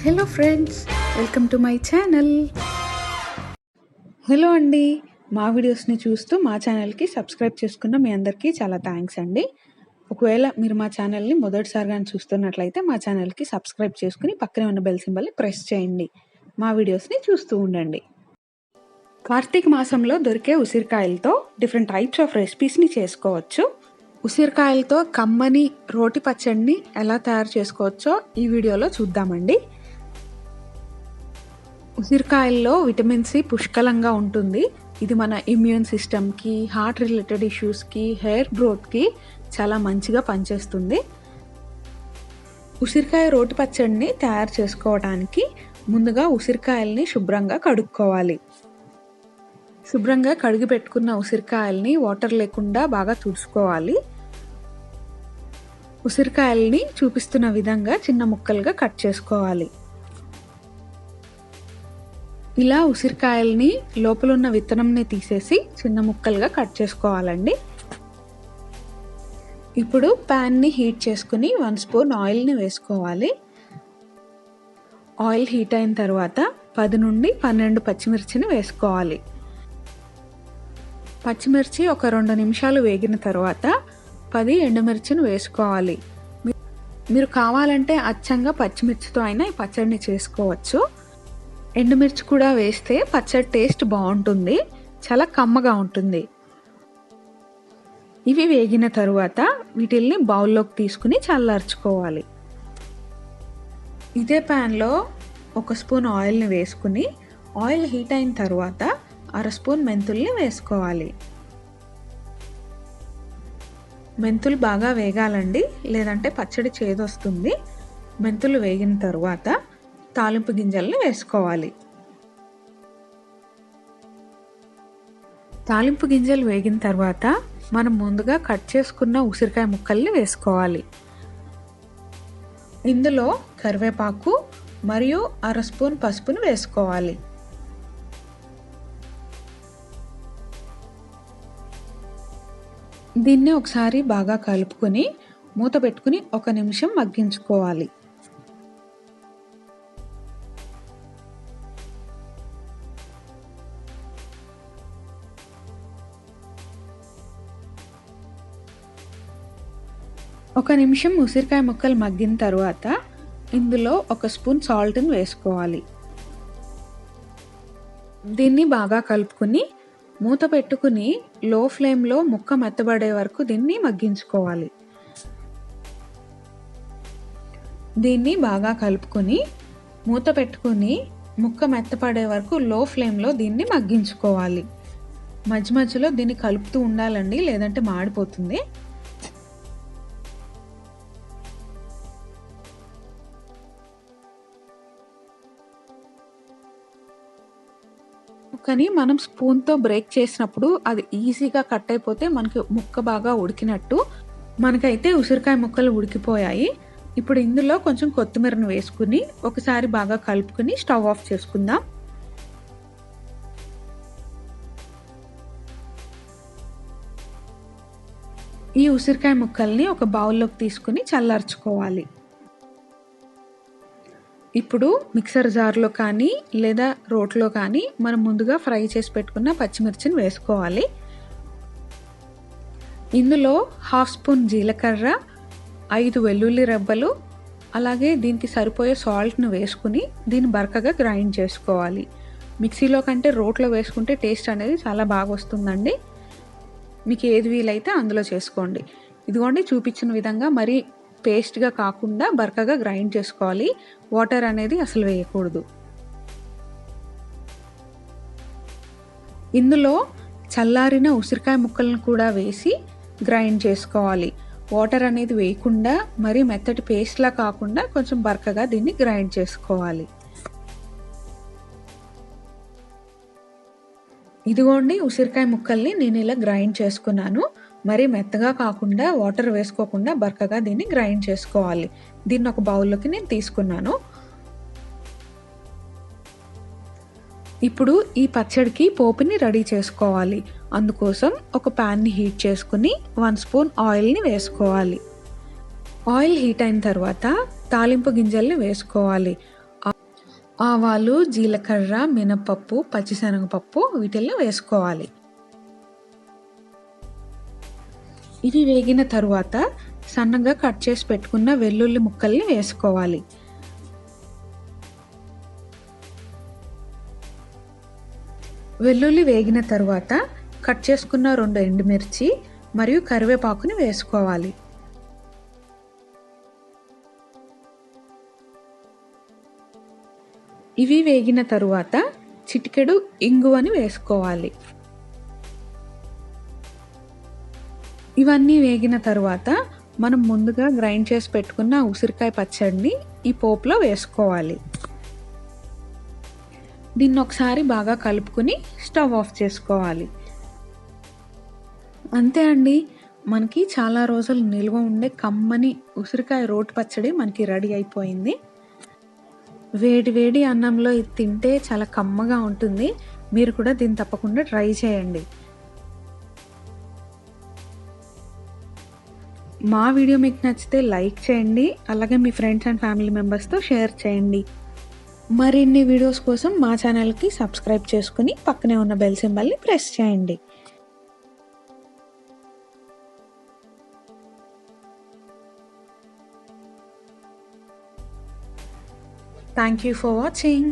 Hello friends, welcome to my channel. Hello అండి, మా వీడియోస్ని చూస్తూ మా ఛానల్కి సబ్స్క్రైబ్ చేసుకున్న మీ అందరికీ చాలా థ్యాంక్స్ అండి. ఒకవేళ మీరు మా ఛానల్ని మొదటిసారిగా చూస్తున్నట్లయితే మా ఛానల్కి సబ్స్క్రైబ్ చేసుకుని పక్కనే ఉన్న బెల్ సింబల్ని ప్రెస్ చేయండి. మా వీడియోస్ని చూస్తూ ఉండండి. కార్తీక మాసంలో దొరికే ఉసిరికాయలతో డిఫరెంట్ టైప్స్ ఆఫ్ రెసిపీస్ని చేసుకోవచ్చు. ఉసిరికాయలతో కమ్మని రోటి పచ్చడిని ఎలా తయారు చేసుకోవచ్చో ఈ వీడియోలో చూద్దామండి. ఉసిరికాయల్లో విటమిన్ సి పుష్కలంగా ఉంటుంది. ఇది మన ఇమ్యూన్ సిస్టమ్కి, హార్ట్ రిలేటెడ్ ఇష్యూస్కి, హెయిర్ గ్రోత్కి చాలా మంచిగా పనిచేస్తుంది. ఉసిరికాయ రోటి పచ్చడిని తయారు చేసుకోవడానికి ముందుగా ఉసిరికాయల్ని శుభ్రంగా కడుక్కోవాలి. శుభ్రంగా కడిగి పెట్టుకున్న ఉసిరికాయల్ని వాటర్ లేకుండా బాగా తుడుచుకోవాలి. ఉసిరికాయల్ని చూపిస్తున్న విధంగా చిన్న ముక్కలుగా కట్ చేసుకోవాలి. ఇలా ఉసిరికాయల్ని లోపల ఉన్న విత్తనంని తీసేసి చిన్న ముక్కలుగా కట్ చేసుకోవాలండి. ఇప్పుడు ప్యాన్ని హీట్ చేసుకుని 1 స్పూన్ ఆయిల్ని వేసుకోవాలి. ఆయిల్ హీట్ అయిన తర్వాత 10 నుండి 12 పచ్చిమిర్చిని వేసుకోవాలి. పచ్చిమిర్చి ఒక 2 నిమిషాలు వేగిన తర్వాత 10 ఎండుమిర్చిని వేసుకోవాలి. మీరు కావాలంటే అచ్చంగా పచ్చిమిర్చితో అయినా ఈ పచ్చడిని చేసుకోవచ్చు. ఎండుమిర్చి కూడా వేస్తే పచ్చడి టేస్ట్ బాగుంటుంది, చాలా కమ్మగా ఉంటుంది. ఇవి వేగిన తరువాత వీటిల్ని బౌల్లోకి తీసుకుని చల్లార్చుకోవాలి. ఇదే ప్యాన్లో 1 స్పూన్ ఆయిల్ని వేసుకుని ఆయిల్ హీట్ అయిన తర్వాత 1/2 స్పూన్ మెంతుల్ని వేసుకోవాలి. మెంతులు బాగా వేగాలండి, లేదంటే పచ్చడి చేదొస్తుంది. మెంతులు వేగిన తర్వాత తాలింపు గింజల్ని వేసుకోవాలి. తాలింపు గింజలు వేగిన తర్వాత మనం ముందుగా కట్ చేసుకున్న ఉసిరికాయ ముక్కల్ని వేసుకోవాలి. ఇందులో కరివేపాకు మరియు 1/2 స్పూన్ పసుపును వేసుకోవాలి. దీన్ని ఒకసారి బాగా కలుపుకొని మూత పెట్టుకుని 1 నిమిషం మగ్గించుకోవాలి. ఒక నిమిషం ఉసిరికాయ ముక్కలు మగ్గిన తర్వాత ఇందులో 1 స్పూన్ సాల్ట్ని వేసుకోవాలి. దీన్ని బాగా కలుపుకుని మూత పెట్టుకుని లో ఫ్లేమ్లో ముక్క మెత్తబడే వరకు దీన్ని మగ్గించుకోవాలి. దీన్ని బాగా కలుపుకొని మూత పెట్టుకుని ముక్క మెత్తపడే వరకు లో ఫ్లేమ్లో దీన్ని మగ్గించుకోవాలి. మధ్య మధ్యలో దీన్ని కలుపుతూ ఉండాలండి, లేదంటే మాడిపోతుంది. కానీ మనం స్పూన్తో బ్రేక్ చేసినప్పుడు అది ఈజీగా కట్ అయిపోతే మనకి ముక్క బాగా ఉడికినట్టు. మనకైతే ఉసిరికాయ ముక్కలు ఉడికిపోయాయి. ఇప్పుడు ఇందులో కొంచెం కొత్తిమీరను వేసుకుని ఒకసారి బాగా కలుపుకుని స్టవ్ ఆఫ్ చేసుకుందాం. ఈ ఉసిరికాయ ముక్కల్ని ఒక బౌల్లోకి తీసుకుని చల్లార్చుకోవాలి. ఇప్పుడు మిక్సర్ జార్లో కానీ లేదా రోట్లో కానీ మనం ముందుగా ఫ్రై చేసి పెట్టుకున్న పచ్చిమిర్చిని వేసుకోవాలి. ఇందులో 1/2 స్పూన్ జీలకర్ర, 5 వెల్లుల్లి రెబ్బలు, అలాగే దీనికి సరిపోయే సాల్ట్ను వేసుకుని దీన్ని బరకగా గ్రైండ్ చేసుకోవాలి. మిక్సీలో కంటే రోట్లో వేసుకుంటే టేస్ట్ అనేది చాలా బాగా వస్తుందండి. మీకు ఏది వీలైతే అందులో చేసుకోండి. ఇదిగోండి, చూపించిన విధంగా మరి పేస్ట్గా కాకుండా బరకగా గ్రైండ్ చేసుకోవాలి. వాటర్ అనేది అసలు వేయకూడదు. ఇందులో చల్లారిన ఉసిరికాయ ముక్కలను కూడా వేసి గ్రైండ్ చేసుకోవాలి. వాటర్ అనేది వేయకుండా మరి మెత్తటి పేస్ట్లా కాకుండా కొంచెం బరకగా దీన్ని గ్రైండ్ చేసుకోవాలి. ఇదిగోండి, ఉసిరికాయ ముక్కల్ని నేను ఇలా గ్రైండ్ చేసుకున్నాను. మరి మెత్తగా కాకుండా వాటర్ వేసుకోకుండా బరకగా దీన్ని గ్రైండ్ చేసుకోవాలి. దీన్ని ఒక బౌల్లోకి నేను తీసుకున్నాను. ఇప్పుడు ఈ పచ్చడికి పోపుని రెడీ చేసుకోవాలి. అందుకోసం ఒక ప్యాన్ని హీట్ చేసుకుని 1 స్పూన్ ఆయిల్ని వేసుకోవాలి. ఆయిల్ హీట్ అయిన తర్వాత తాలింపు గింజల్ని వేసుకోవాలి. ఆవాలు, జీలకర్ర, మినపప్పు, పచ్చిశనగపప్పు వీటిల్లో వేసుకోవాలి. ఇవి వేగిన తరువాత సన్నగా కట్ చేసి పెట్టుకున్న వెల్లుల్లి ముక్కల్ని వేసుకోవాలి. వెల్లుల్లి వేగిన తరువాత కట్ చేసుకున్న 2 ఎండుమిర్చి మరియు కరివేపాకుని వేసుకోవాలి. ఇవి వేగిన తరువాత చిటికెడు ఇంగువని వేసుకోవాలి. ఇవన్నీ వేగిన తరువాత మనం ముందుగా గ్రైండ్ చేసి పెట్టుకున్న ఉసిరికాయ పచ్చడిని ఈ పోపులో వేసుకోవాలి. దీన్ని ఒకసారి బాగా కలుపుకుని స్టవ్ ఆఫ్ చేసుకోవాలి. అంతే అండి, మనకి చాలా రోజులు నిల్వ ఉండే కమ్మని ఉసిరికాయ రోటి పచ్చడి మనకి రెడీ అయిపోయింది. వేడి వేడి అన్నంలో ఇది తింటే చాలా కమ్మగా ఉంటుంది. మీరు కూడా దీన్ని తప్పకుండా ట్రై చేయండి. మా వీడియో మీకు నచ్చితే లైక్ చేయండి, అలాగే మీ ఫ్రెండ్స్ అండ్ ఫ్యామిలీ మెంబర్స్తో షేర్ చేయండి. మరిన్ని వీడియోస్ కోసం మా ఛానల్కి సబ్స్క్రైబ్ చేసుకుని పక్కనే ఉన్న బెల్ సింబల్ని ప్రెస్ చేయండి. Thank you for watching.